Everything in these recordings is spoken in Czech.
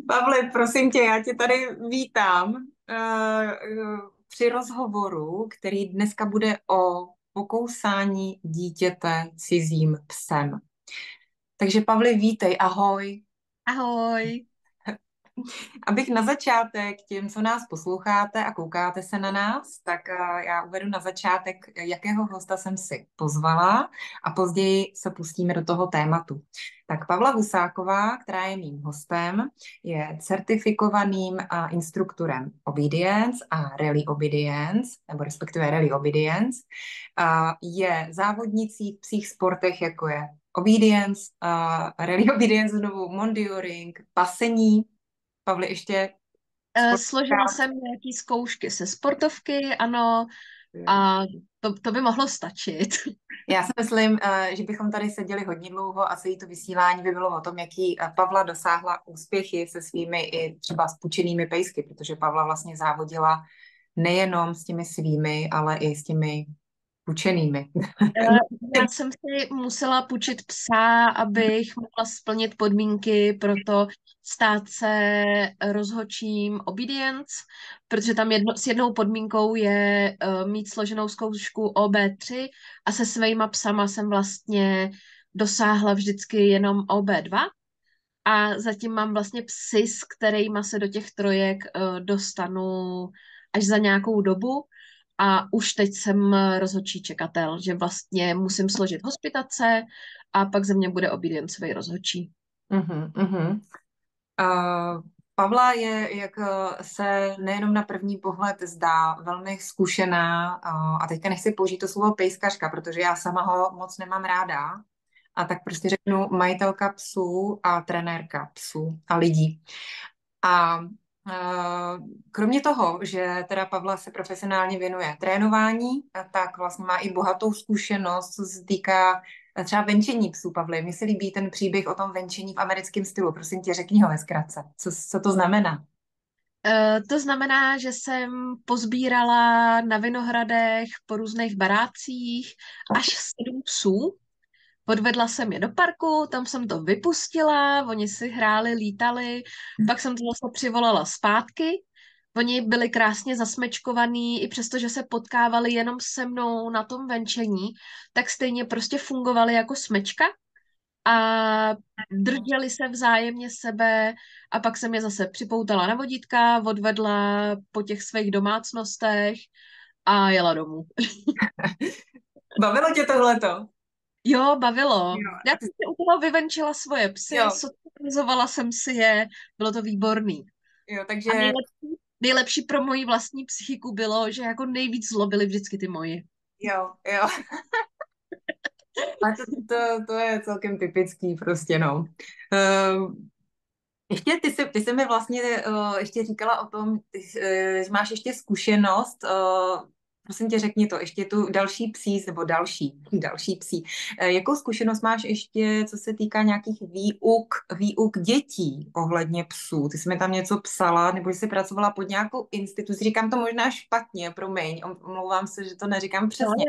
Pavle, prosím tě, já tě tady vítám při rozhovoru, který dneska bude o pokousání dítěte cizím psem. Takže Pavle, vítej, ahoj. Ahoj. Abych na začátek těm, co nás posloucháte a koukáte se na nás, tak já uvedu na začátek, jakého hosta jsem si pozvala a později se pustíme do toho tématu. Tak Pavla Husáková, která je mým hostem, je certifikovaným instruktorem obedience a rally obedience, nebo respektive rally obedience. Je závodnicí v psích sportech, jako je obedience, rally obedience, znovu mondioring, pasení. Pavli, ještě Složila sportovka. jsem nějaký zkoušky se sportovky, ano, a to by mohlo stačit. Já si myslím, že bychom tady seděli hodně dlouho a celé to vysílání by bylo o tom, jaký Pavla dosáhla úspěchy se svými i třeba spučenými pejsky, protože Pavla vlastně závodila nejenom s těmi svými, ale i s těmi pučenými. Já jsem si musela půjčit psa, abych mohla splnit podmínky pro to stát se rozhodčím obedience, protože tam s jednou podmínkou je mít složenou zkoušku OB3 a se svýma psama jsem vlastně dosáhla vždycky jenom OB2. A zatím mám vlastně psy, s kterýma se do těch trojek dostanu až za nějakou dobu. A už teď jsem rozhodčí čekatel, že vlastně musím složit hospitace a pak ze mě bude obedience rozhodčí. Mhm, mhm. Pavla je, jak se nejenom na první pohled zdá, velmi zkušená, a teďka nechci použít to slovo pejskařka, protože já sama ho moc nemám ráda, a tak prostě řeknu majitelka psů a trenérka psů a lidí. A kromě toho, že teda Pavla se profesionálně věnuje trénování, tak vlastně má i bohatou zkušenost, co se týká třeba venčení psů. Pavle, mně se líbí ten příběh o tom venčení v americkém stylu. Prosím tě, řekni ho ve zkratce. Co to znamená? To znamená, že jsem pozbírala na Vinohradech po různých barácích až 7 psů. Odvedla jsem je do parku, tam jsem to vypustila, oni si hráli, lítali, pak jsem to zase přivolala zpátky. Oni byli krásně zasmečkovaní, i přesto, že se potkávali jenom se mnou na tom venčení, tak stejně prostě fungovali jako smečka a drželi se vzájemně sebe a pak jsem je zase připoutala na vodítka, odvedla po těch svých domácnostech a jela domů. Bavilo tě tohleto? Jo, bavilo. Jo, Já a jsem si u toho vyvenčila svoje psy, jo, socializovala jsem si je, bylo to výborný. jo, A takže nejlepší pro moji vlastní psychiku bylo, že jako nejvíc zlobily vždycky ty moji. jo, jo. A to je celkem typický prostě, no. Ještě ty jsi mi vlastně ještě říkala o tom, že máš ještě zkušenost, prosím tě, řekni to, ještě tu další psí, nebo další psí. Jakou zkušenost máš ještě, co se týká nějakých výuk dětí ohledně psů? Ty jsi mi tam něco psala, nebo jsi pracovala pod nějakou institucí, říkám to možná špatně, promiň, omlouvám se, že to neříkám No, přesně,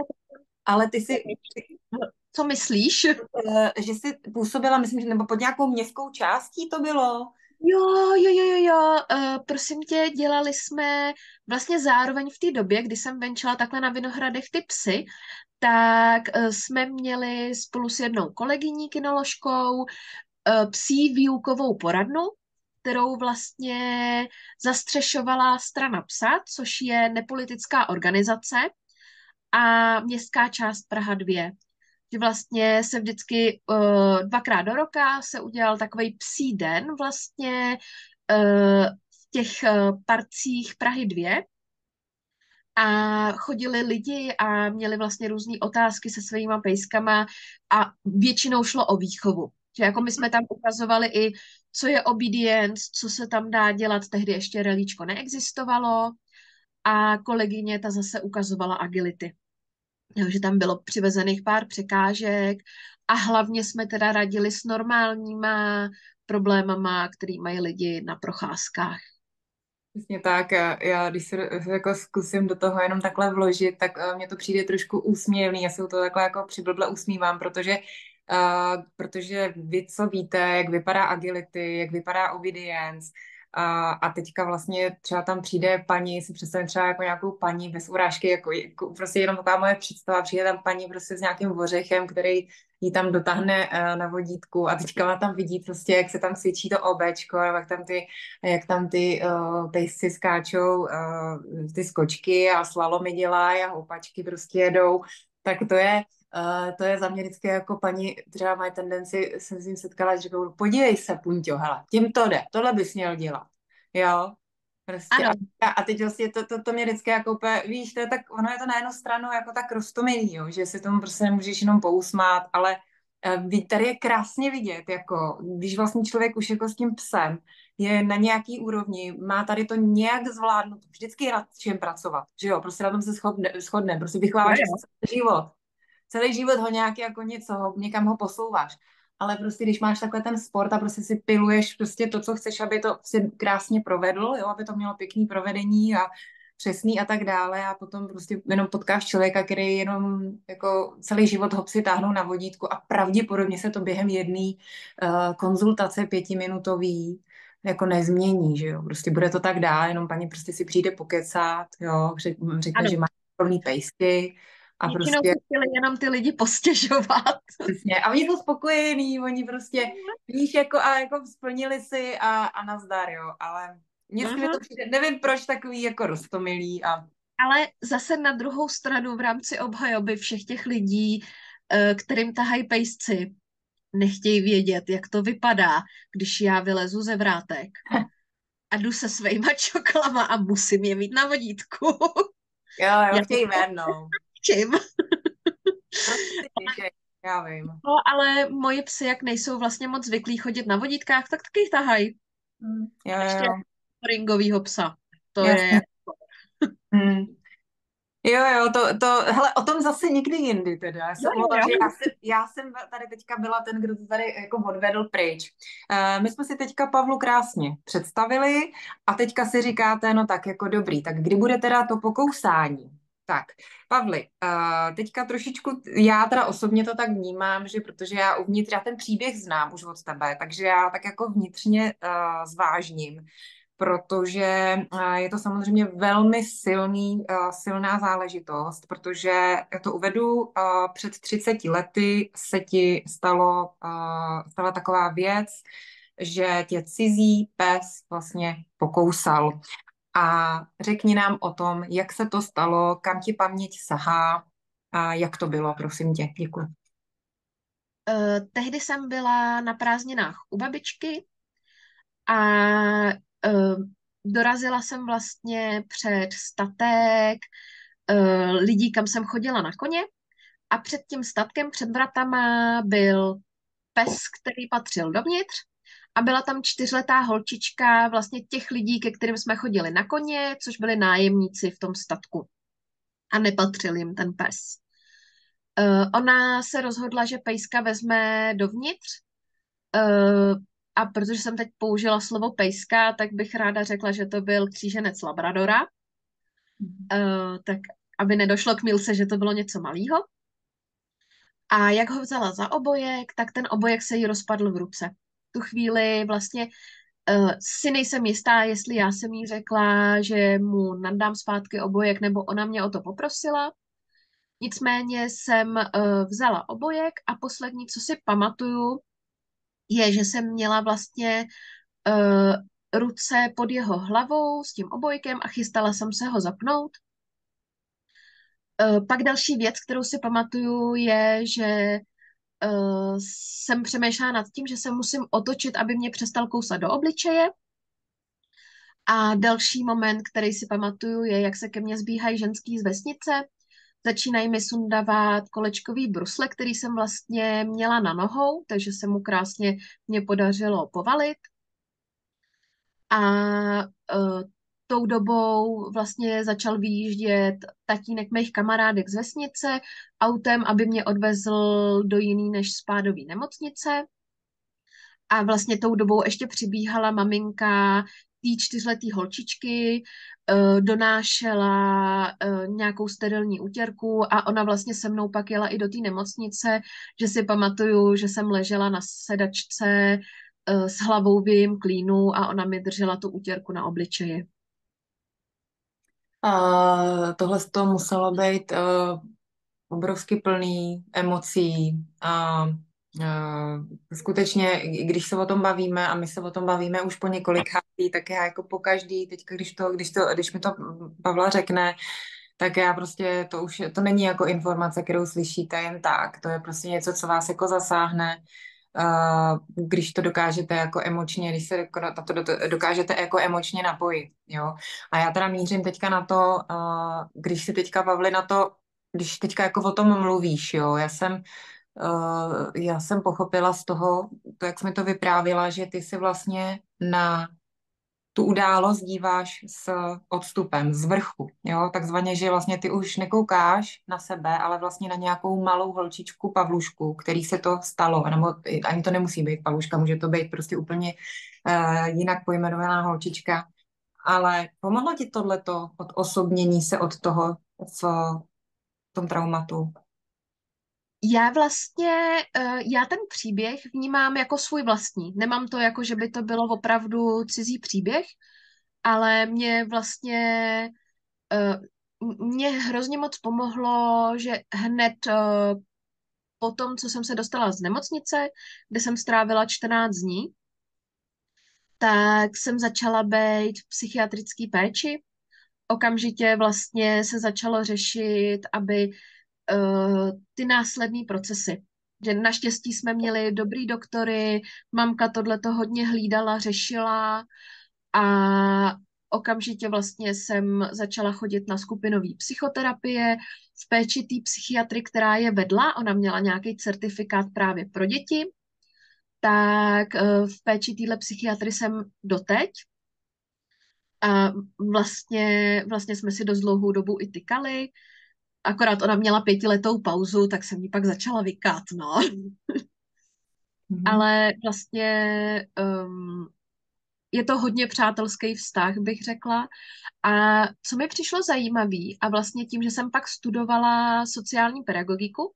ale ty jsi, co myslíš? že jsi působila, myslím, že nebo pod nějakou městskou částí to bylo? Jo, jo, jo, jo, jo. Prosím tě, dělali jsme vlastně zároveň v té době, kdy jsem venčila takhle na Vinohradech ty psy, tak jsme měli spolu s jednou kolegyní kinoložkou psí výukovou poradnu, kterou vlastně zastřešovala Strana psa, což je nepolitická organizace, a městská část Praha 2. Že vlastně se vždycky dvakrát do roka se udělal takový psí den vlastně v těch parcích Prahy 2 a chodili lidi a měli vlastně různé otázky se svýma pejskama a většinou šlo o výchovu. Že jako my jsme tam ukazovali i, co je obedience, co se tam dá dělat, tehdy ještě relíčko neexistovalo a kolegyně ta zase ukazovala agility. Jo, že tam bylo přivezených pár překážek a hlavně jsme teda radili s normálníma problémama, který mají lidi na procházkách. Přesně tak. Já když se jako zkusím do toho jenom takhle vložit, tak mně to přijde trošku úsměvný. Já se u toho takhle jako přiblble usmívám, protože protože vy co víte, jak vypadá agility, jak vypadá obedience, a teďka vlastně třeba tam přijde paní, si představím třeba jako nějakou paní bez urážky, jako prostě jenom taková moje představa, přijde tam paní prostě s nějakým ořechem, který jí tam dotáhne na vodítku a teďka ona tam vidí prostě, jak se tam cvičí to obéčko, nebo jak tam ty pejsci skáčou ty skočky a slalomy dělají a houpačky prostě jedou, tak to je za mě vždycky jako paní, třeba mají tendenci, jsem s ním setkala, že říkám, podívej se, Punťo, hele, tím to jde, tohle bys měl dělat, jo, prostě Ano, a teď vlastně to mě vždycky jako úplně, víš, to je tak, ono je to na jednu stranu jako tak roztomilý, jo, že si tomu prostě nemůžeš jenom pousmát, ale tady je krásně vidět, jako když vlastně člověk už jako s tím psem je na nějaký úrovni, má tady to nějak zvládnout, vždycky je na čem pracovat, že jo, prostě na tom se shodne, prostě jo, vychováváš jo. život. Celý život ho nějak jako něco, někam ho posouváš. Ale prostě, když máš takhle ten sport a prostě si piluješ prostě to, co chceš, aby to si krásně provedl, jo, aby to mělo pěkný provedení a přesný a tak dále a potom prostě jenom potkáš člověka, který jenom jako celý život ho si táhnou na vodítku a pravděpodobně se to během jedné konzultace 5minutový jako nezmění, že jo. Prostě bude to tak dál, jenom paní prostě si přijde pokecat, jo, řekne, Ano, že má rovný pejsky a většinou prostě si chtěli jenom ty lidi postěžovat. přesně. A oni jsou spokojení, oni prostě, víš, jako splnili si a nazdar, jo, ale vždycky mi Mhm. to přijde, nevím proč takový jako roztomilý a Ale zase na druhou stranu v rámci obhajoby všech těch lidí, kterým tahají pejsci, nechtějí vědět, jak to vypadá, když já vylezu ze vrátek a jdu se svýma čoklama a musím je mít na vodítku. jo, jo, Já chtějí ven, no. čím? Prostě si těžej, já vím. No, ale moji psy, jak nejsou vlastně moc zvyklí chodit na vodítkách, tak taky tahají. Jo, Ještě jo, ringovýho psa. To je... jasně. Hmm. Jo, hele, o tom zase někdy jindy teda. Já se Jo, jo, omlouvám, jo. že já jsem tady teďka byla ten, kdo to tady jako odvedl pryč. My jsme si teďka Pavlu krásně představili a teďka si říkáte, no tak jako dobrý, tak kdy bude teda to pokousání? Tak, Pavli, teďka trošičku, já teda osobně to tak vnímám, že protože já ten příběh znám už od tebe, takže já tak jako vnitřně zvážním, protože je to samozřejmě velmi silná záležitost, protože já to uvedu, před 30 lety se ti stala taková věc, že tě cizí pes vlastně pokousal. A řekni nám o tom, jak se to stalo, kam ti paměť sahá a jak to bylo, prosím tě. Děkuji. Tehdy jsem byla na prázdninách u babičky a dorazila jsem vlastně před statek lidí, kam jsem chodila na koně a před tím statkem, před vratama byl pes, který patřil dovnitř a byla tam 4letá holčička vlastně těch lidí, ke kterým jsme chodili na koně, což byli nájemníci v tom statku a nepatřil jim ten pes. Ona se rozhodla, že pejska vezme dovnitř, a protože jsem teď použila slovo pejska, tak bych ráda řekla, že to byl kříženec Labradora, tak aby nedošlo k mýlce, že to bylo něco malého. A jak ho vzala za obojek, tak ten obojek se jí rozpadl v ruce. Tu chvíli vlastně si nejsem jistá, jestli já jsem jí řekla, že mu nadám zpátky obojek, nebo ona mě o to poprosila. Nicméně jsem vzala obojek a poslední, co si pamatuju, je, že jsem měla vlastně ruce pod jeho hlavou s tím obojkem a chystala jsem se ho zapnout. Pak další věc, kterou si pamatuju, je, že jsem přemýšlela nad tím, že se musím otočit, aby mě přestal kousat do obličeje. A další moment, který si pamatuju, je, jak se ke mně zbíhají ženský z vesnice. Začínají mi sundávat kolečkový brusle, který jsem vlastně měla na nohou, takže se mu krásně mě podařilo povalit. A tou dobou vlastně začal vyjíždět tatínek mých kamarádek z vesnice autem, aby mě odvezl do jiný než spádový nemocnice. A vlastně tou dobou ještě přibíhala maminka té 4leté holčičky donášela nějakou sterilní utěrku a ona vlastně se mnou pak jela i do té nemocnice, že si pamatuju, že jsem ležela na sedačce s hlavou v jejím klínu a ona mi držela tu utěrku na obličeji. Tohle to muselo být obrovsky plný emocí a skutečně, když se o tom bavíme a my se o tom bavíme už po několikátý, tak já jako po každý, teď když mi to Pavla řekne, tak já prostě, to není jako informace, kterou slyšíte jen tak, to je prostě něco, co vás jako zasáhne, když to dokážete jako emočně, když se na to dokážete jako emočně napojit, jo. A já teda mířím teďka na to, když si teďka, Pavli, na to, když teďka jako o tom mluvíš, jo, já jsem pochopila z toho, to, jak jsi mi to vyprávila, že ty si vlastně na tu událost díváš s odstupem, z vrchu, jo, takzvaně, že vlastně ty už nekoukáš na sebe, ale vlastně na nějakou malou holčičku Pavlušku, který se to stalo, nebo ani to nemusí být Pavluška, může to být prostě úplně jinak pojmenovaná holčička, ale pomohlo ti tohleto od osobnění se od toho v tom traumatu? Já vlastně, já ten příběh vnímám jako svůj vlastní. Nemám to jako, že by to bylo opravdu cizí příběh, ale mě vlastně, mě hrozně moc pomohlo, že hned po tom, co jsem se dostala z nemocnice, kde jsem strávila 14 dní, tak jsem začala být v psychiatrické péči. Okamžitě vlastně se začalo řešit, aby ty následné procesy. Že naštěstí jsme měli dobrý doktory, mamka tohleto hodně hlídala, řešila a okamžitě vlastně jsem začala chodit na skupinový psychoterapie v péči té psychiatry, která je vedla. Ona měla nějaký certifikát právě pro děti, tak v péči téhle psychiatry jsem doteď. A vlastně jsme si dost dlouhou dobu i tykali, akorát ona měla 5letou pauzu, tak jsem ji pak začala vykat, no. Mhm. Ale vlastně je to hodně přátelský vztah, bych řekla. A co mi přišlo zajímavý, a vlastně tím, že jsem pak studovala sociální pedagogiku,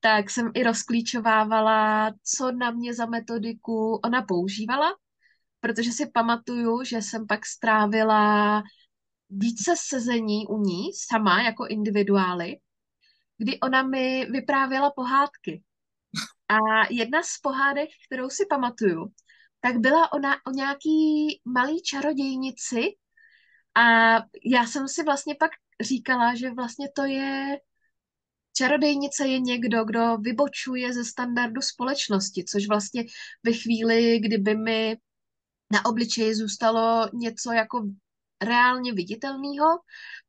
tak jsem i rozklíčovávala, co na mě za metodiku ona používala, protože si pamatuju, že jsem pak strávila více sezení u ní, sama jako individuály, kdy ona mi vyprávěla pohádky. A jedna z pohádek, kterou si pamatuju, tak byla ona o nějaký malý čarodějnici a já jsem si vlastně pak říkala, že vlastně to je, čarodějnice je někdo, kdo vybočuje ze standardu společnosti, což vlastně ve chvíli, kdyby mi na obličeji zůstalo něco jako reálně viditelného,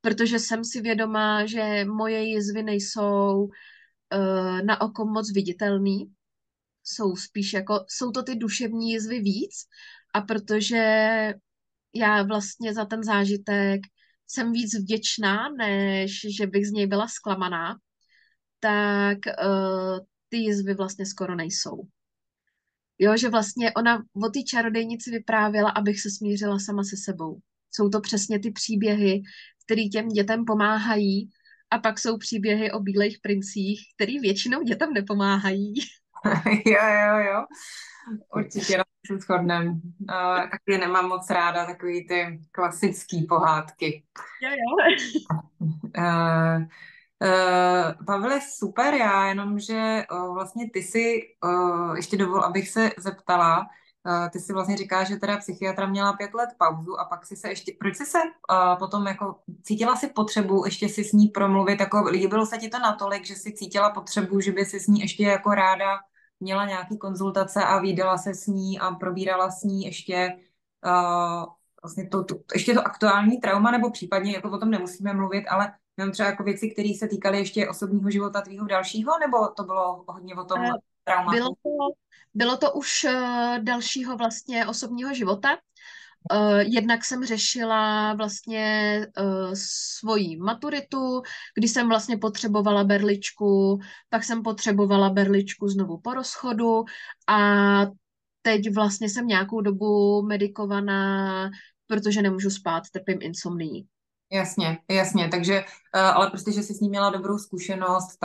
protože jsem si vědomá, že moje jizvy nejsou na oko moc viditelný, jsou spíš jako, jsou to ty duševní jizvy víc a protože já vlastně za ten zážitek jsem víc vděčná, než že bych z něj byla zklamaná, tak ty jizvy vlastně skoro nejsou. Jo, že vlastně ona o té čarodejnici vyprávěla, abych se smířila sama se sebou. Jsou to přesně ty příběhy, které těm dětem pomáhají a pak jsou příběhy o bílejch princích, který většinou dětem nepomáhají. Jo, jo, jo. Určitě na to se shodneme. Taky nemám moc ráda takový ty klasický pohádky. Jo, jo. Uh, Pavle, super, já jenom, že vlastně ty si, ještě dovol, abych se zeptala, ty si vlastně říká, že teda psychiatra měla 5 let pauzu a pak si se ještě, proč jsi se potom jako, cítila si potřebu ještě si s ní promluvit, jako líbilo se ti to natolik, že si cítila potřebu, že by si s ní ještě jako ráda měla nějaký konzultace a vídala se s ní a probírala s ní ještě vlastně ještě to aktuální trauma, nebo případně jako o tom nemusíme mluvit, ale mám třeba jako věci, které se týkaly ještě osobního života tvýho dalšího, nebo to bylo hodně o tom Eh, Bylo traumatu? to, bylo to už dalšího vlastně osobního života. Jednak jsem řešila vlastně svoji maturitu, kdy jsem vlastně potřebovala berličku, pak jsem potřebovala berličku znovu po rozchodu a teď vlastně jsem nějakou dobu medikovaná protože nemůžu spát, trpím insomnií. Jasně, jasně, takže, ale prostě, že jsi s ní měla dobrou zkušenost,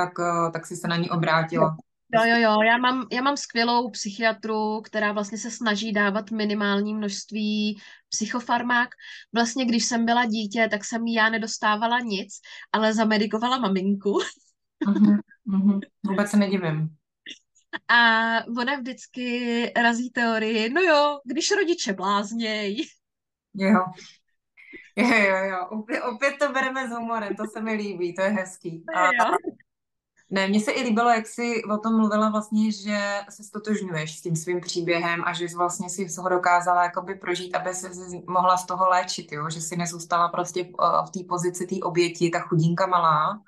tak jsi se na ní Jo, obrátila. jo, Prostě. jo, jo. Já mám skvělou psychiatru, která vlastně se snaží dávat minimální množství psychofarmák. Vlastně, když jsem byla dítě, tak jsem já nedostávala nic, ale zamedikovala maminku. Mhm, mhm. Vůbec se nedivím. A ona vždycky razí teorii, no jo, když rodiče blázněj. Jo, jo. Opět to bereme s humorem, to se mi líbí, to je hezký. A Jo. ne, mně se i líbilo, jak jsi o tom mluvila vlastně, že se stotožňuješ s tím svým příběhem a že jsi vlastně si ho dokázala jakoby prožít, aby se mohla z toho léčit, jo? Že si nezůstala prostě v té pozici té oběti, ta chudinka malá,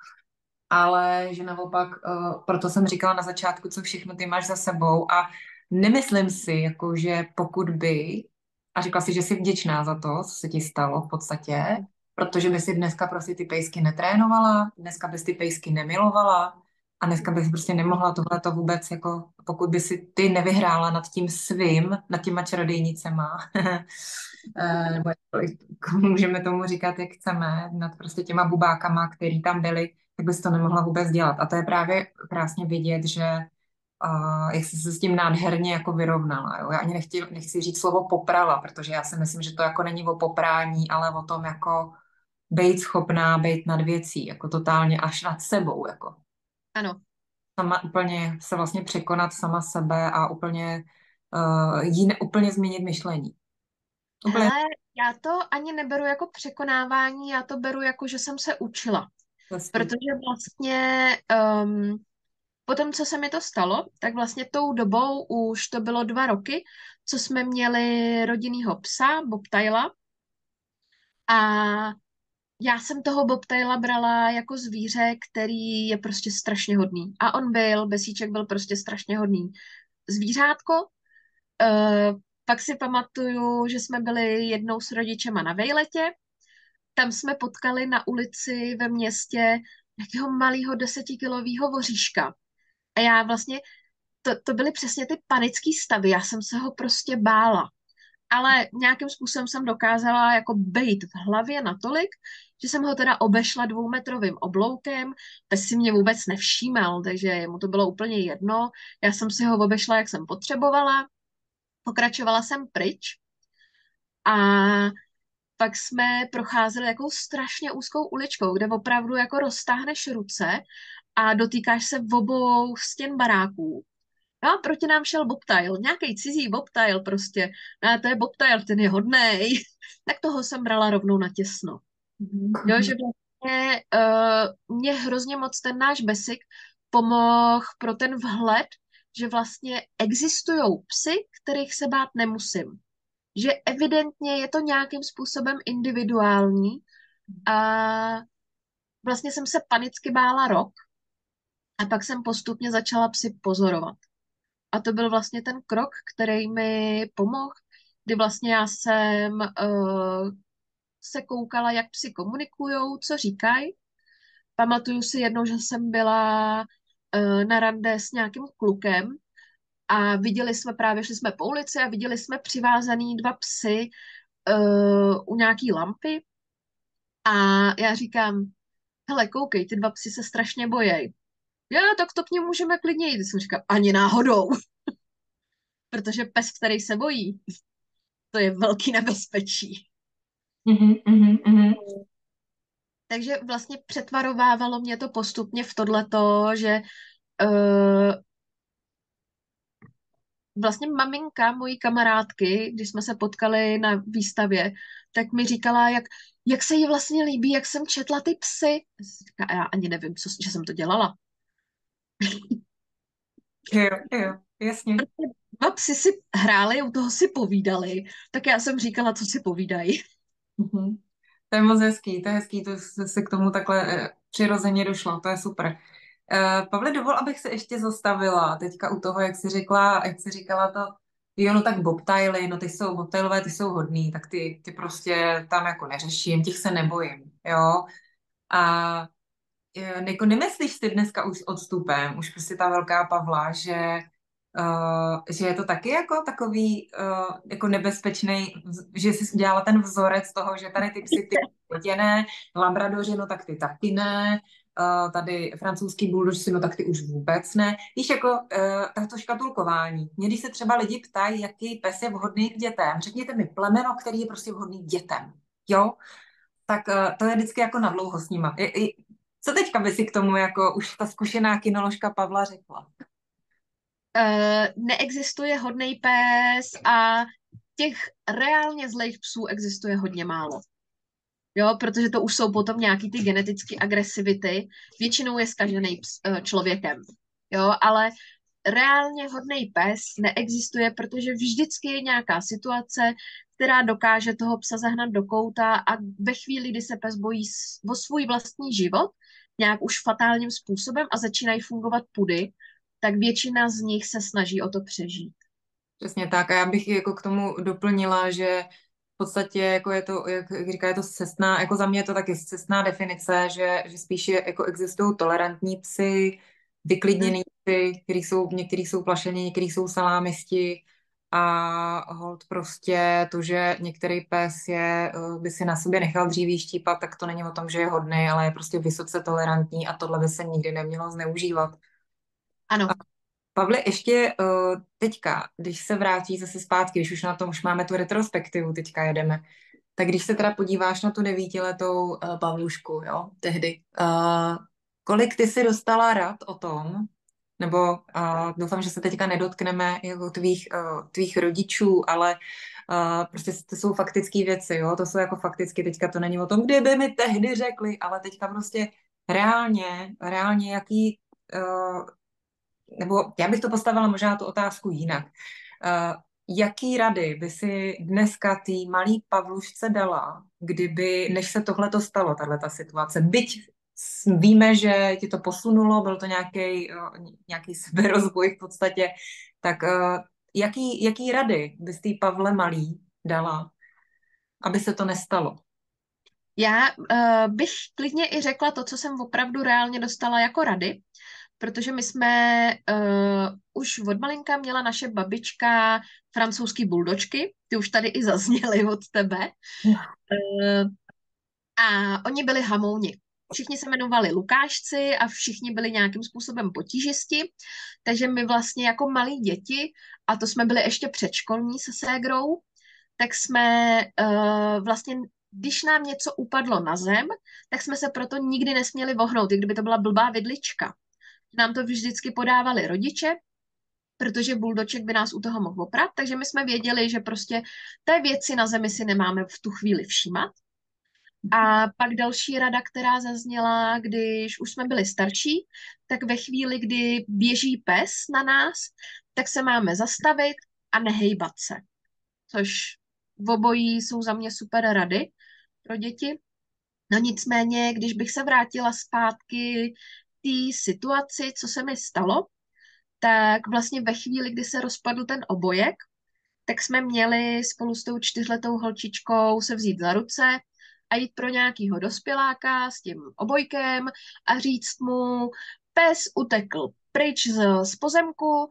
ale že naopak, proto jsem říkala na začátku, co všechno ty máš za sebou a nemyslím si, jako že pokud by, a řekla si, že jsi vděčná za to, co se ti stalo v podstatě, protože by si dneska prostě ty pejsky netrénovala, dneska bys ty pejsky nemilovala a dneska bys prostě nemohla tohleto vůbec, jako pokud by si ty nevyhrála nad tím svým, nad těma čarodějnicema, nebo jakkoliv můžeme tomu říkat, jak chceme, nad prostě těma bubákama, který tam byli, tak bys to nemohla vůbec dělat. A to je právě krásně vidět, že jak jsi se s tím nádherně jako vyrovnala. Jo? Já ani nechci říct slovo poprala, protože já si myslím, že to jako není o poprání, ale o tom jako být schopná být nad věcí, jako totálně až nad sebou, jako Ano. sama úplně se vlastně překonat sama sebe a úplně úplně změnit myšlení. Úplně Hele, já to ani neberu jako překonávání, já to beru jako, že jsem se učila. hezký. Protože vlastně po tom, co se mi to stalo, tak vlastně tou dobou už to bylo 2 roky, co jsme měli rodinnýho psa, Bobtaila. A já jsem toho Bobtaila brala jako zvíře, který je prostě strašně hodný. A on byl, Besíček byl prostě strašně hodný zvířátko. Pak si pamatuju, že jsme byli jednou s rodičema na vejletě. Tam jsme potkali na ulici ve městě nějakého malého 10kilového voříška. A já vlastně, to byly přesně ty panické stavy, já jsem se ho prostě bála. Ale nějakým způsobem jsem dokázala jako bejt v hlavě natolik, že jsem ho teda obešla 2metrovým obloukem, pes si mě vůbec nevšímal, takže mu to bylo úplně jedno. Já jsem si ho obešla, jak jsem potřebovala, pokračovala jsem pryč a pak jsme procházeli jakou strašně úzkou uličkou, kde opravdu jako roztáhneš ruce a dotýkáš se obou stěn baráků. No a proti nám šel Bobtail, nějaký cizí Bobtail prostě. No a to je Bobtail, ten je hodnej. Tak toho jsem brala rovnou na těsno. Jo, že vlastně mě hrozně moc ten náš Besik pomohl pro ten vhled, že vlastně existují psy, kterých se bát nemusím. Že evidentně je to nějakým způsobem individuální a vlastně jsem se panicky bála rok a pak jsem postupně začala psy pozorovat. A to byl vlastně ten krok, který mi pomohl, kdy vlastně já jsem se koukala, jak psi komunikujou, co říkají. Pamatuju si jednou, že jsem byla na rande s nějakým klukem a viděli jsme právě, šli jsme po ulici a viděli jsme přivázaný 2 psy u nějaký lampy a já říkám, hele, koukej, ty 2 psy se strašně bojejí. Já, tak to k ním můžeme klidně jít. Jsem říkal, ani náhodou, protože pes, který se bojí, to je velký nebezpečí. Mhm, mhm, mhm. Takže vlastně přetvarovávalo mě to postupně v tohleto, že uh, vlastně maminka mojí kamarádky, když jsme se potkali na výstavě, tak mi říkala, jak se jí vlastně líbí, jak jsem četla ty psy. A já ani nevím, že jsem to dělala. Jo, jo, jasně. 2 psy si hráli, u toho si povídali, tak já jsem říkala, co si povídají. Mhm. To je moc hezký, to je hezký, to se k tomu takhle přirozeně došlo, to je super. Pavle, dovol, abych se ještě zastavila teďka u toho, jak jsi říkala to, jo, no tak bobtaily, no bobtailové, ty jsou hodný, tak ty prostě tam jako neřeším, těch se nebojím, jo. A jako nemyslíš si dneska už s odstupem, už prostě ta velká Pavla, že že je to taky jako takový jako nebezpečný, že jsi udělala ten vzorec toho, že tady ty psy ty poděné, labradoři, no tak ty taky ne, tady francouzský buldožci, no tak ty už vůbec ne. Víš, jako tak to škatulkování. Mě, když se třeba lidi ptají, jaký pes je vhodný k dětem, řekněte mi plemeno, který je prostě vhodný k dětem. Jo? Tak to je vždycky jako nadlouho s nima. Co teďka by si k tomu jako už ta zkušená kinoložka Pavla řekla? Neexistuje hodnej pes a těch reálně zlejch psů existuje hodně málo. Jo, protože to už jsou potom nějaký ty genetické agresivity. Většinou je zkažený člověkem. Jo, ale reálně hodnej pes neexistuje, protože vždycky je nějaká situace, která dokáže toho psa zahnat do kouta a ve chvíli, kdy se pes bojí o svůj vlastní život, nějak už fatálním způsobem a začínají fungovat pudy, tak většina z nich se snaží o to přežít. Přesně tak. A já bych jako k tomu doplnila, že v podstatě jako je to, jak říká, je to scestná, jako za mě je to taky scestná definice, že spíš jako existují tolerantní psy, Mhm. vyklidněný psy, některý jsou plašení, některý jsou salámisti a hold prostě to, že některý pes by si na sobě nechal dříví štípat, tak to není o tom, že je hodný, ale je prostě vysoce tolerantní a tohle by se nikdy nemělo zneužívat. Ano. Pavle, ještě teďka, když se vrátí zase zpátky, když už na tom už máme tu retrospektivu, teďka jedeme, tak když se teda podíváš na tu 9letou Pavlušku, jo, tehdy, kolik ty si dostala rad o tom, nebo doufám, že se teďka nedotkneme jako tvých rodičů, ale prostě to jsou faktické věci, jo, to jsou jako fakticky, teďka to není o tom, kdyby mi tehdy řekli, ale teďka prostě reálně jaký nebo já bych to postavila možná tu otázku jinak. Jaký rady by si dneska té malý Pavlušce dala, než se tohleto stalo, tahleta situace? Byť víme, že ti to posunulo, byl to nějaký seberozvoj v podstatě, tak jaký rady bys té Pavle malý dala, aby se to nestalo? Já bych klidně i řekla to, co jsem opravdu reálně dostala jako rady, protože my jsme už od malinka měla naše babička francouzský buldočky, ty už tady i zazněly od tebe, uh, a oni byli hamouni. Všichni se jmenovali Lukášci a všichni byli nějakým způsobem potížisti, takže my vlastně jako malí děti, a to jsme byli ještě předškolní se ségrou, tak jsme vlastně, když nám něco upadlo na zem, tak jsme se proto nikdy nesměli vohnout, i kdyby to byla blbá vidlička. Nám to vždycky podávali rodiče, protože buldoček by nás u toho mohl oprat, takže my jsme věděli, že prostě té věci na zemi si nemáme v tu chvíli všímat. A pak další rada, která zazněla, když už jsme byli starší, tak ve chvíli, kdy běží pes na nás, tak se máme zastavit a nehejbat se. Což v obojí jsou za mě super rady pro děti. No nicméně, když bych se vrátila zpátky k té situaci, co se mi stalo, tak vlastně ve chvíli, kdy se rozpadl ten obojek, tak jsme měli spolu s tou 4letou holčičkou se vzít za ruce a jít pro nějakýho dospěláka s tím obojkem a říct mu, pes utekl pryč z pozemku,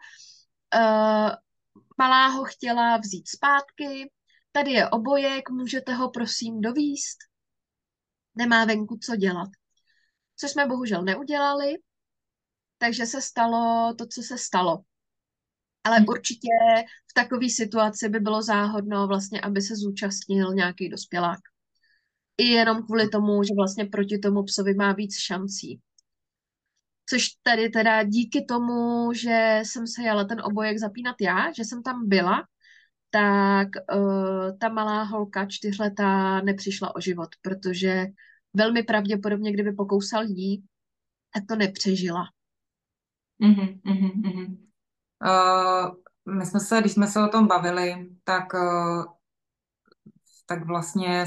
malá ho chtěla vzít zpátky, tady je obojek, můžete ho prosím dovízt, nemá venku co dělat. Což jsme bohužel neudělali, takže se stalo to, co se stalo. Ale určitě v takové situaci by bylo záhodno vlastně, aby se zúčastnil nějaký dospělák. I jenom kvůli tomu, že vlastně proti tomu psovi má víc šancí. Což tady teda díky tomu, že jsem se jela ten obojek zapínat já, že jsem tam byla, tak ta malá holka 4letá nepřišla o život, protože velmi pravděpodobně, kdyby pokousal jí, tak to nepřežila. Mhm, mhm, mhm. Když jsme se o tom bavili, tak vlastně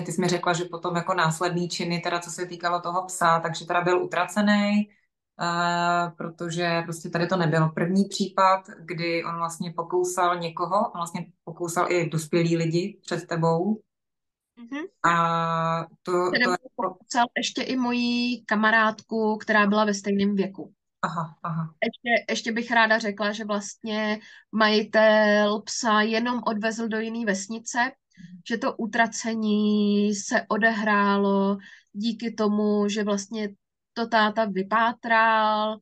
ty jsi mi řekla, že potom jako následný činy, teda co se týkalo toho psa, takže teda byl utracený, protože prostě tady to nebyl první případ, kdy on vlastně pokousal někoho, on vlastně pokousal i dospělí lidi před tebou. Mhm. A to Předem je jsem pokusal ještě i moji kamarádku, která byla ve stejném věku. Aha, aha. Ještě bych ráda řekla, že vlastně majitel psa jenom odvezl do jiné vesnice, že to utracení se odehrálo díky tomu, že vlastně to táta vypátral,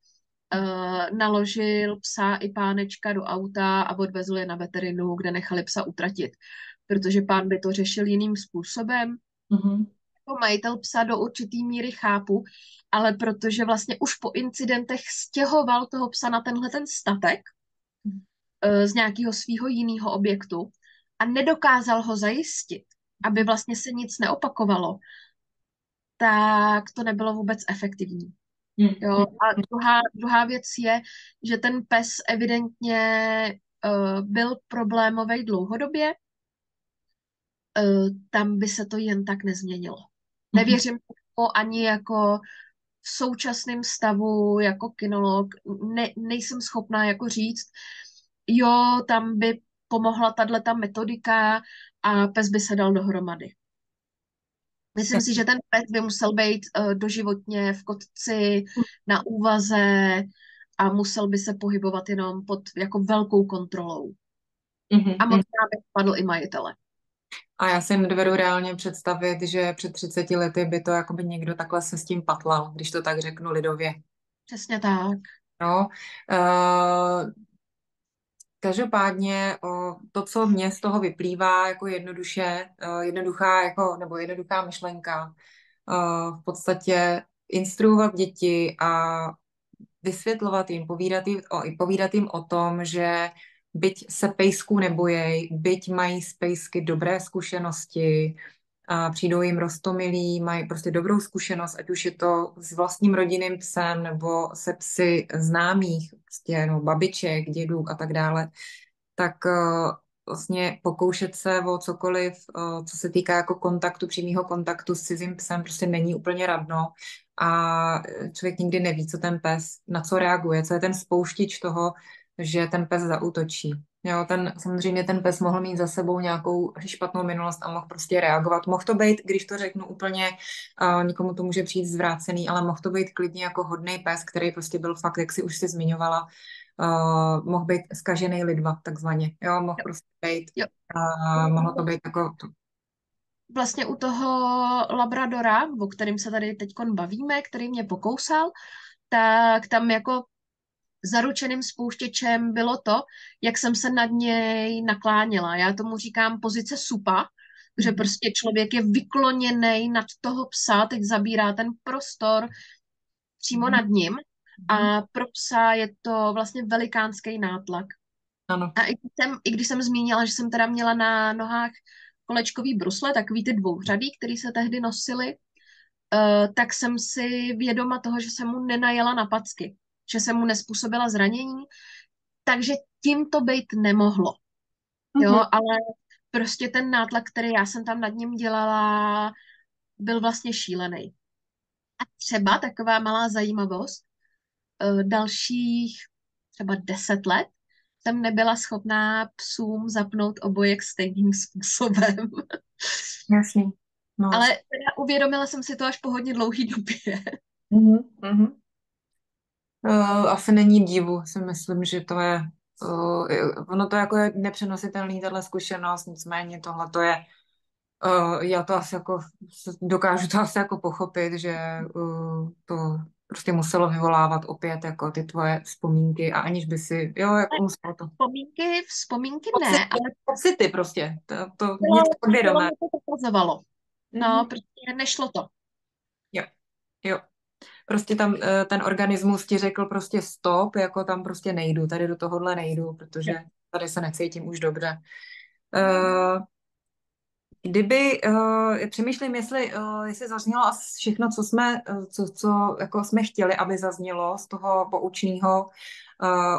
naložil psa i pánečka do auta a odvezl je na veterinu, kde nechali psa utratit. Protože pán by to řešil jiným způsobem. Mhm. Jako majitel psa do určitý míry chápu, ale protože vlastně už po incidentech stěhoval toho psa na tenhle ten statek z nějakého svého jiného objektu a nedokázal ho zajistit, aby vlastně se nic neopakovalo, tak to nebylo vůbec efektivní. Jo, Mhm. a druhá věc je, že ten pes evidentně byl problémový dlouhodobě, tam by se to jen tak nezměnilo. Mhm. Nevěřím tomu ani jako v současném stavu jako kinolog, nejsem schopná jako říct, jo, tam by pomohla tato metodika a pes by se dal dohromady. Myslím si, že ten pes by musel být doživotně v kotci, na úvaze a musel by se pohybovat jenom pod jako velkou kontrolou. A Mhm. možná by spadl i majitele. A já si nedovedu reálně představit, že před 30 lety by to jakoby někdo takhle se s tím patlal, když to tak řeknu lidově. Přesně tak. No, uh, každopádně to, co mě z toho vyplývá jako jednoduchá jako, nebo jednoduchá myšlenka, v podstatě instruovat děti a vysvětlovat jim, povídat jim o tom, že byť se pejsků nebojej, byť mají z pejsky dobré zkušenosti, a přijdou jim roztomilí, mají prostě dobrou zkušenost, ať už je to s vlastním rodinným psem nebo se psy známých, prostě, no, babiček, dědů a tak dále, tak vlastně pokoušet se o cokoliv, co se týká jako kontaktu, přímého kontaktu s cizím psem, prostě není úplně radno a člověk nikdy neví, co ten pes, na co reaguje, co je ten spouštěč toho, že ten pes zaútočí. Jo, samozřejmě ten pes mohl mít za sebou nějakou špatnou minulost a mohl prostě reagovat. Mohl to být, když to řeknu úplně, nikomu to může přijít zvrácený, ale mohl to být klidně jako hodný pes, který prostě byl fakt, jak si už si zmiňovala, mohl být zkažený lidva, takzvaně. Jo, mohl Jo, prostě být, jo. mohlo to být jako to. Vlastně u toho Labradora, o kterým se tady teď bavíme, který mě pokousal, tak tam jako zaručeným spouštěčem bylo to, jak jsem se nad něj nakláněla. Já tomu říkám pozice supa, že Mhm. prostě člověk je vykloněný nad toho psa, teď zabírá ten prostor přímo Mhm. nad ním Mhm. a pro psa je to vlastně velikánský nátlak. Ano. A i když jsem zmínila, že jsem teda měla na nohách kolečkový brusle, takový ty dvouřadý, který se tehdy nosily, tak jsem si vědoma toho, že jsem mu nenajela na packy, že jsem mu nespůsobila zranění, takže tím to být nemohlo. Jo, Mhm. ale prostě ten nátlak, který já jsem tam nad ním dělala, byl vlastně šílený. A třeba taková malá zajímavost, dalších třeba 10 let jsem nebyla schopná psům zapnout obojek stejným způsobem. Jasný. No, Ale teda uvědomila jsem si to až po hodně dlouhý době. mhm. Mhm. Asi není divu, si myslím, že to je, ono to jako je nepřenositelný, tahle zkušenost, nicméně tohle to je, já to asi jako, dokážu to asi jako pochopit, že to prostě muselo vyvolávat opět jako ty tvoje vzpomínky a aniž by si, jo, jako muselo to. Vzpomínky Pocity, ne, ale pocity prostě, to tělo, něco tělo podvědomé. mi to dokazovalo. Mhm. No, prostě nešlo to. Jo, jo. Prostě tam ten organismus ti řekl prostě stop, jako tam prostě nejdu, tady do tohohle nejdu, protože tady se necítím už dobře. Eh, přemýšlím, jestli zaznělo asi všechno, co jako jsme chtěli, aby zaznělo z toho poučného.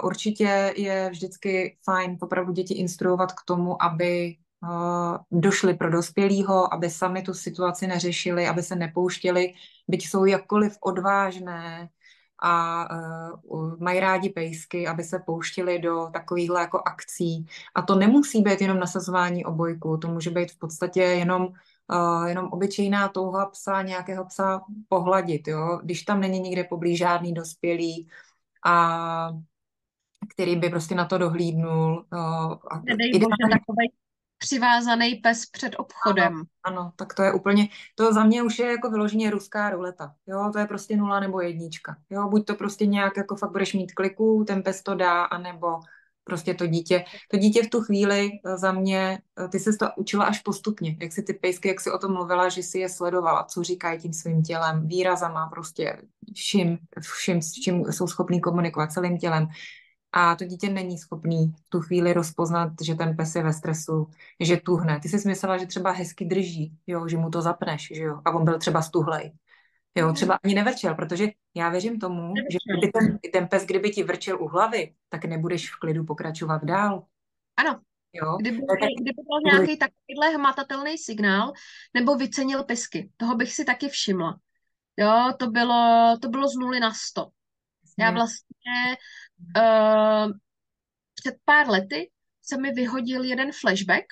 Určitě je vždycky fajn opravdu děti instruovat k tomu, aby došli pro dospělýho, aby sami tu situaci neřešili, aby se nepouštěli, byť jsou jakkoliv odvážné a mají rádi pejsky, aby se pouštěli do takovýchhle jako akcí. A to nemusí být jenom nasazování obojku, to může být v podstatě jenom obyčejná touha psa, nějakého psa pohladit, jo? Když tam není nikde poblíž žádný dospělý, a který by prostě na to dohlídnul. A Nedej bože, ideálně, takový přivázaný pes před ano, obchodem. ano, tak to je úplně, to za mě už je jako vyloženě ruská ruleta, jo, to je prostě 0 nebo 1, jo, buď to prostě nějak jako fakt budeš mít kliku, ten pes to dá, anebo prostě to dítě v tu chvíli za mě, ty se to učila až postupně, jak si ty pejsky, jak si o tom mluvila, že si je sledovala, co říkají tím svým tělem, výrazama, prostě vším, s čím jsou schopní komunikovat, celým tělem. A to dítě není schopný v tu chvíli rozpoznat, že ten pes je ve stresu, že tuhne. Ty jsi myslela, že třeba hezky drží, jo, že mu to zapneš, že jo, a on byl třeba stuhlej. Jo, Mhm. třeba ani nevrčel, protože já věřím tomu, že Nevyšel. kdyby ten pes, kdyby ti vrčel u hlavy, tak nebudeš v klidu pokračovat dál. Ano, Jo, kdyby, to je taky kdyby byl důležité. nějaký takovýhle hmatatelný signál, nebo vycenil pesky, toho bych si taky všimla. Jo, to bylo z 0 na 100. Já vlastně uh, před pár lety se mi vyhodil jeden flashback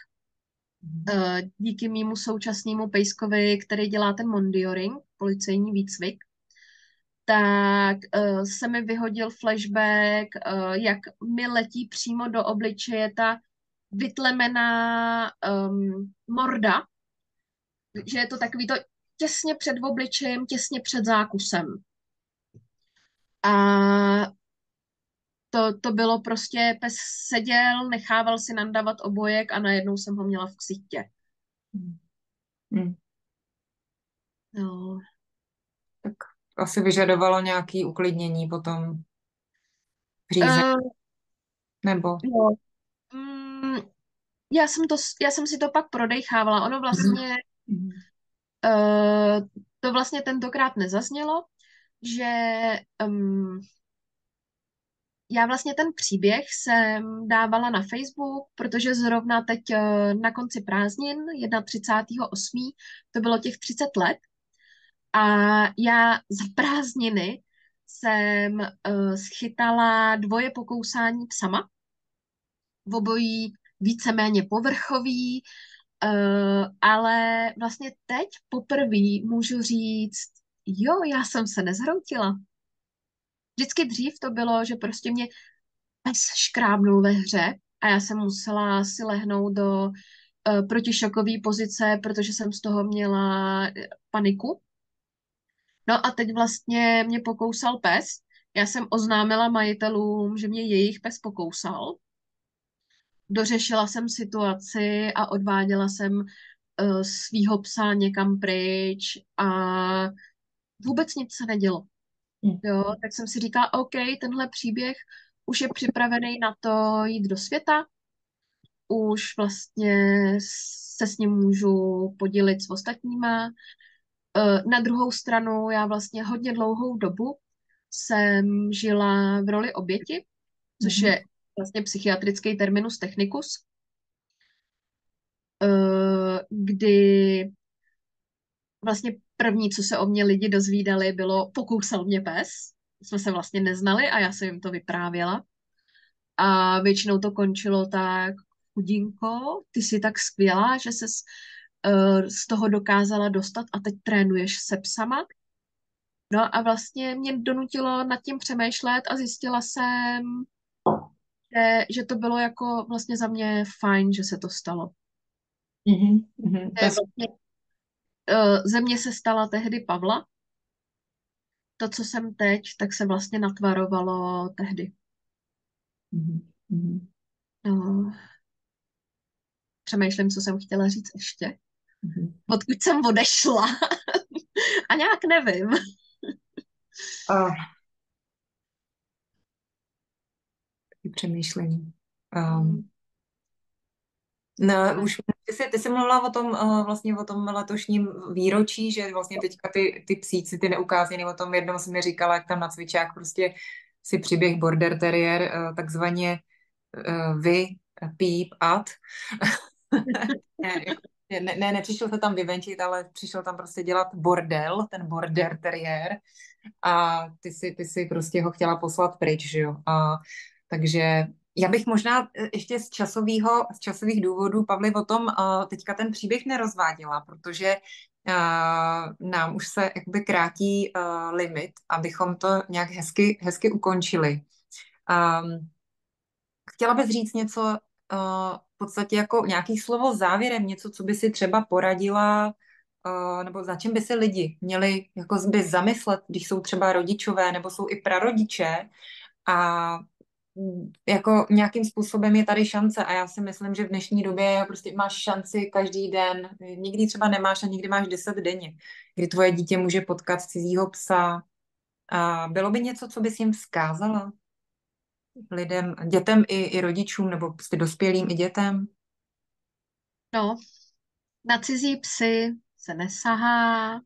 díky mýmu současnému pejskovi, který dělá ten mondioring, policejní výcvik, tak se mi vyhodil flashback, jak mi letí přímo do obličeje ta vytlemená morda, že je to takový to těsně před obličejem, těsně před zákusem. A to bylo prostě, pes seděl, nechával si nandavat obojek a najednou jsem ho měla v ksichtě. Hmm. No. Tak asi vyžadovalo nějaké uklidnění potom v řízení, Uh, nebo... no. Mm, já jsem si to pak prodejchávala. Ono vlastně, Mhm. uh, to vlastně tentokrát nezaznělo, že já vlastně ten příběh jsem dávala na Facebook, protože zrovna teď na konci prázdnin, 31.8., to bylo těch 30 let. A já za prázdniny jsem schytala 2 pokousání psama, v obojí víceméně povrchový, ale vlastně teď poprvé můžu říct, jo, já jsem se nezhroutila. Vždycky dřív to bylo, že prostě mě pes škrábnul ve hře a já jsem musela si lehnout do protišokové pozice, protože jsem z toho měla paniku. No a teď vlastně mě pokousal pes. Já jsem oznámila majitelům, že mě jejich pes pokousal. Dořešila jsem situaci a odváděla jsem svýho psa někam pryč a vůbec nic se nedělo. Jo, tak jsem si říkala, OK, tenhle příběh už je připravený na to jít do světa, už vlastně se s ním můžu podělit s ostatníma. Na druhou stranu, já vlastně hodně dlouhou dobu jsem žila v roli oběti, což Mhm. je vlastně psychiatrický terminus technicus, kdy vlastně první, co se o mě lidi dozvídali, bylo pokousal mě pes. Jsme se vlastně neznali a já jsem jim to vyprávěla. A většinou to končilo tak, chudinko, ty jsi tak skvělá, že ses z toho dokázala dostat a teď trénuješ se psama. No a vlastně mě donutilo nad tím přemýšlet a zjistila jsem, že to bylo jako vlastně za mě fajn, že se to stalo. Mhm. Mhm. To Že je vlastně, ze mě se stala tehdy Pavla. To, co jsem teď, tak se vlastně natvarovalo tehdy. Mhm. Mhm. No, přemýšlím, co jsem chtěla říct ještě. Mhm. Odkud jsem odešla. A nějak nevím. A taky přemýšlení. Mm, No, už ty jsi mluvila o tom, vlastně o tom letošním výročí, že vlastně teďka ty psíci, ty neukázněny, o tom jednou jsi mi říkala, jak tam na cvičák prostě si přiběh border terrier, takzvaně vy, píp, at. Ne, nepřišel se tam vyvenčit, ale přišel tam prostě dělat bordel, ten border terrier a ty si prostě ho chtěla poslat pryč, že jo. Takže já bych možná ještě z časových důvodů, Pavli, o tom teďka ten příběh nerozváděla, protože nám už se jakoby krátí limit, abychom to nějak hezky ukončili. Chtěla bys říct něco, v podstatě jako nějaký slovo závěrem, něco, co by si třeba poradila, nebo za čím by si lidi měli jako by zamyslet, když jsou třeba rodičové nebo jsou i prarodiče a jako nějakým způsobem je tady šance a já si myslím, že v dnešní době prostě máš šanci každý den, nikdy třeba nemáš a nikdy máš 10 denně, kdy tvoje dítě může potkat cizího psa. A bylo by něco, co bys jim vzkázala? Lidem, dětem i rodičům, nebo prostě dospělým i dětem? No, na cizí psy se nesahá,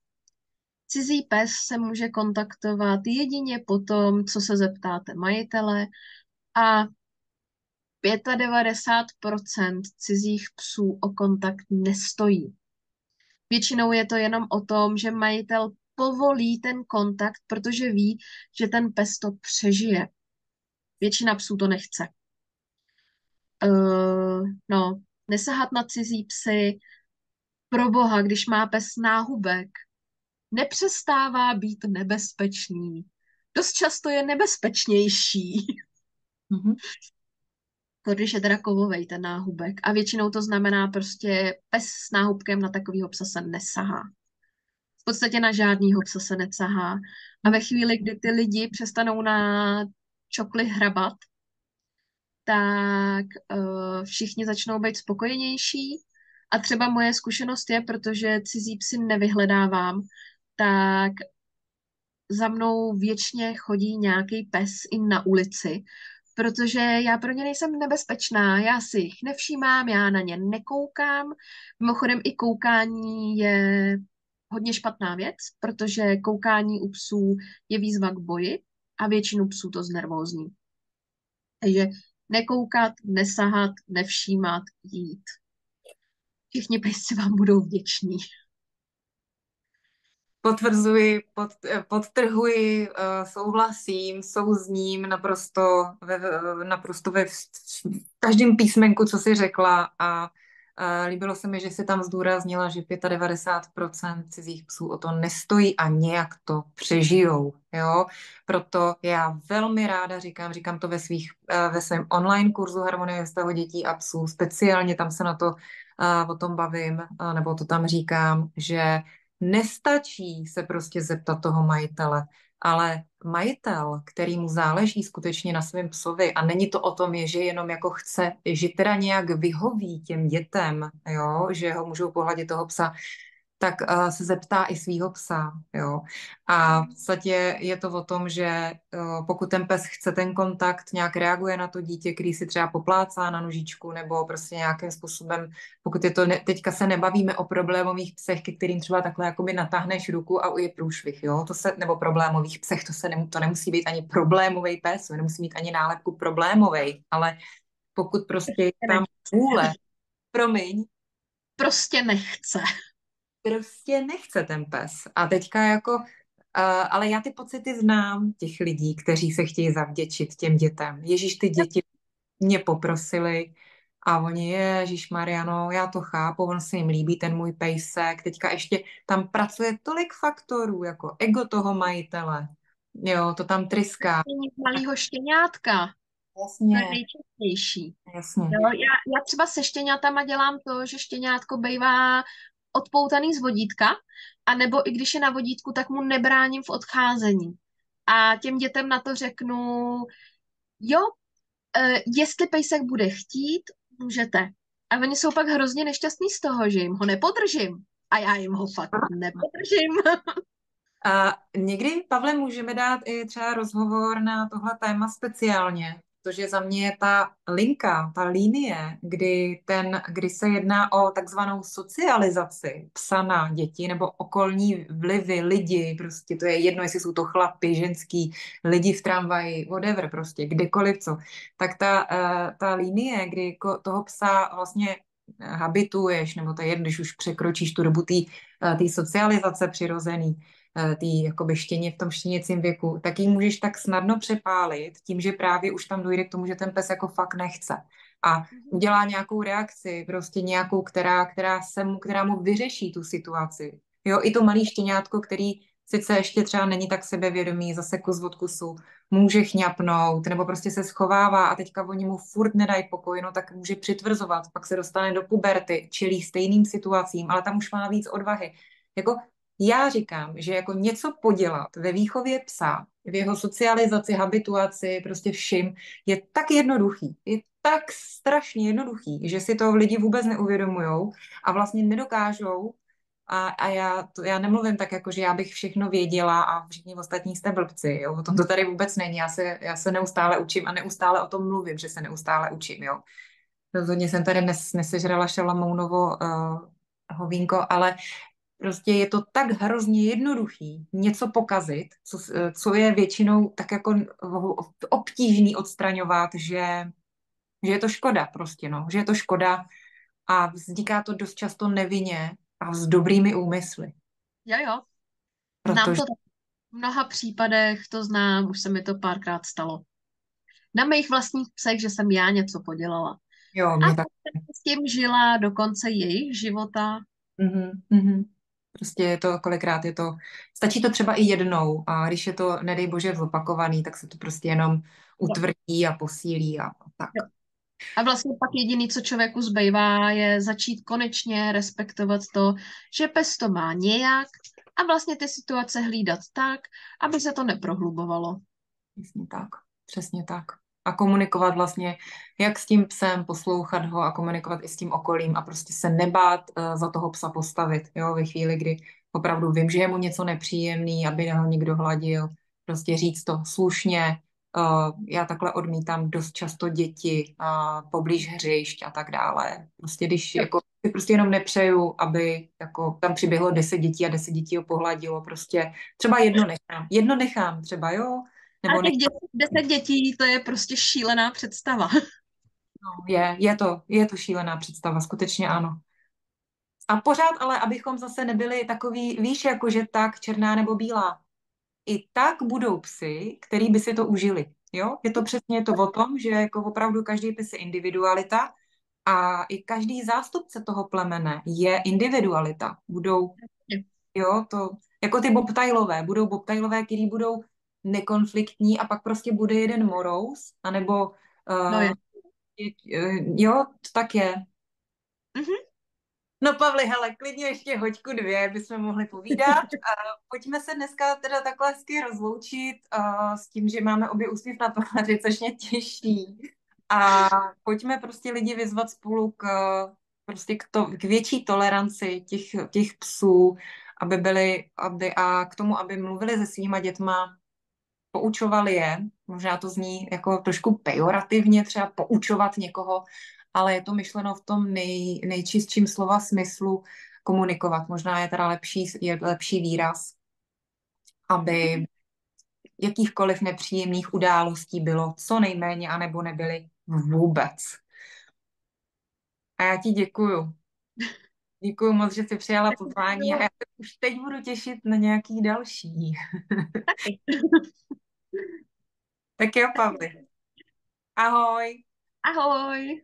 cizí pes se může kontaktovat jedině potom, co se zeptáte majitele a 95% cizích psů o kontakt nestojí. Většinou je to jenom o tom, že majitel povolí ten kontakt, protože ví, že ten pes to přežije. Většina psů to nechce. No, nesahat na cizí psy. Pro boha, když má pes náhubek, nepřestává být nebezpečný. Dost často je nebezpečnější, Mhm. když je teda kovovej ten náhubek. A většinou to znamená prostě pes s náhubkem na takovýho psa se nesahá. V podstatě na žádnýho psa se nesahá. A ve chvíli, kdy ty lidi přestanou na čokli hrabat, tak všichni začnou být spokojenější. A třeba moje zkušenost je, protože cizí psy nevyhledávám, tak za mnou věčně chodí nějaký pes i na ulici, protože já pro ně nejsem nebezpečná, já si jich nevšímám, já na ně nekoukám. Mimochodem i koukání je hodně špatná věc, protože koukání u psů je výzva k boji a většinu psů to znervózní. Takže nekoukat, nesahat, nevšímat, jít. Všichni pejsci vám budou vděční. Potvrzuji, podtrhuji, souhlasím, souzním naprosto ve každém písmenku, co jsi řekla a líbilo se mi, že jsi tam zdůraznila, že 95% cizích psů o to nestojí a nějak to přežijou, jo. Proto já velmi ráda říkám to ve svém online kurzu Harmonie vztahu dětí a psů, speciálně tam se o tom bavím, nebo to tam říkám, že nestačí se prostě zeptat toho majitele, ale majitel, který mu záleží skutečně na svém psovi a není to o tom, že jenom jako chce, že teda nějak vyhoví těm dětem, jo, že ho můžou pohladit toho psa, tak se zeptá i svýho psa, jo. A v podstatě je to o tom, že pokud ten pes chce ten kontakt, nějak reaguje na to dítě, který si třeba poplácá na nožičku, nebo prostě nějakým způsobem, pokud je to, teďka se nebavíme o problémových psech, ke kterým třeba takhle jakoby natáhneš ruku a je průšvih, jo, nebo problémových psech, to nemusí být ani problémový pes, nemusí mít ani nálepku problémovej, ale pokud prostě je tam vůle, promiň, Prostě nechce. prostě nechce ten pes. A teďka jako, ale já ty pocity znám těch lidí, kteří se chtějí zavděčit těm dětem. Ježíš, ty děti mě poprosili a oni, Ježíš Mariano, já to chápu, on se jim líbí, ten můj pejsek. Teďka ještě tam pracuje tolik faktorů, jako ego toho majitele. Jo, to tam tryská. Malýho štěňátka. To je Jasně, nejčastější. jasně. Jo, já třeba se štěňatama dělám to, že štěňátko bývá odpoutaný z vodítka, anebo i když je na vodítku, tak mu nebráním v odcházení. A těm dětem na to řeknu, jo, jestli pejsek bude chtít, můžete. A oni jsou pak hrozně nešťastní z toho, že jim ho nepodržím. A já jim ho fakt nepodržím. A někdy, Pavle, můžeme dát i třeba rozhovor na tohle téma speciálně, protože za mě je ta linka, ta linie, kdy se jedná o takzvanou socializaci psa na děti nebo okolní vlivy, lidi, prostě to je jedno, jestli jsou to chlapi, ženský, lidi v tramvaji, whatever, prostě kdekoliv co, tak ta linie, kdy toho psa vlastně habituješ, nebo to je jedno, když už překročíš tu dobu té socializace přirozený, tý jakoby štěně v tom štěněcím věku, tak ji můžeš tak snadno přepálit tím, že právě už tam dojde k tomu, že ten pes jako fakt nechce. A udělá nějakou reakci, prostě nějakou, která mu vyřeší tu situaci. Jo, i to malý štěňátko, který sice ještě třeba není tak sebevědomý, zase kus od kusu, může chňapnout, nebo prostě se schovává a teďka oni mu furt nedají pokoj, no tak může přitvrzovat, pak se dostane do puberty, čelí stejným situacím, ale tam už má víc odvahy. Jako já říkám, že jako něco podělat ve výchově psa, v jeho socializaci, habituaci, prostě všim, je tak jednoduchý, je tak strašně jednoduchý, že si to lidi vůbec neuvědomujou a vlastně nedokážou a já nemluvím tak, jako že já bych všechno věděla a všichni ostatní jste blbci, jo? O tom to tady vůbec není. Já se neustále učím a neustále o tom mluvím, že se neustále učím, jo? Rozhodně jsem tady nesežrala šalamounovo hovínko, ale prostě je to tak hrozně jednoduchý něco pokazit, co je většinou tak jako obtížný odstraňovat, že je to škoda prostě, no, že je to škoda a vzniká to dost často nevinně a s dobrými úmysly. Jo, jo. Znám Protože to tak. V mnoha případech to znám, už se mi to párkrát stalo. Na mých vlastních psech, že jsem já něco podělala. jo, A mě tak. jsem s tím žila do konce jejich života. Mhm, mhm. Prostě je to, kolikrát je to, stačí to třeba i jednou a když je to, nedej bože, zopakovaný, tak se to prostě jenom Jo, utvrdí a posílí a tak. jo. A vlastně pak jediný, co člověku zbývá, je začít konečně respektovat to, že pes to má nějak a vlastně ty situace hlídat tak, aby se to neprohlubovalo. Přesně tak, přesně tak. A komunikovat vlastně, jak s tím psem, poslouchat ho a komunikovat i s tím okolím a prostě se nebát za toho psa postavit, jo, ve chvíli, kdy opravdu vím, že je mu něco nepříjemný, aby ho někdo hladil, prostě říct to slušně. Já takhle odmítám dost často děti poblíž hřišť a tak dále. Prostě když Jo. jako si prostě jenom nepřeju, aby jako tam přiběhlo 10 dětí a 10 dětí ho pohladilo, prostě třeba jedno nechám třeba, jo, A nebo těch nechám, 10 dětí, to je prostě šílená představa. no, je to šílená představa, skutečně ano. A pořád ale, abychom zase nebyli takový, víš, jako že tak černá nebo bílá. I tak budou psy, který by si to užili. Jo? Je to přesně to o tom, že jako opravdu každý pes je individualita a i každý zástupce toho plemene je individualita. Budou, jo, to, jako ty bobtailové, budou bobtailové, který budou nekonfliktní a pak prostě bude jeden morous, anebo No je. jo, to tak je. Mhm. No Pavli, hele, klidně ještě hoďku dvě bychom mohli povídat. Pojďme se dneska teda takhle hezky rozloučit s tím, že máme obě úsměv na tváři, což mě těší. A pojďme prostě lidi vyzvat spolu prostě k větší toleranci těch psů, aby byli, a k tomu, aby mluvili se svýma dětma, poučovali je. Možná to zní jako trošku pejorativně, třeba poučovat někoho, ale je to myšleno v tom nejčistším slova smyslu komunikovat. Možná je lepší výraz, aby jakýchkoliv nepříjemných událostí bylo co nejméně, anebo nebyly vůbec. A já ti děkuju. Děkuju moc, že jsi přijala pozvání a já se už teď budu těšit na nějaký další. Taky. Tak jo, Pavli. Ahoj. Ahoj.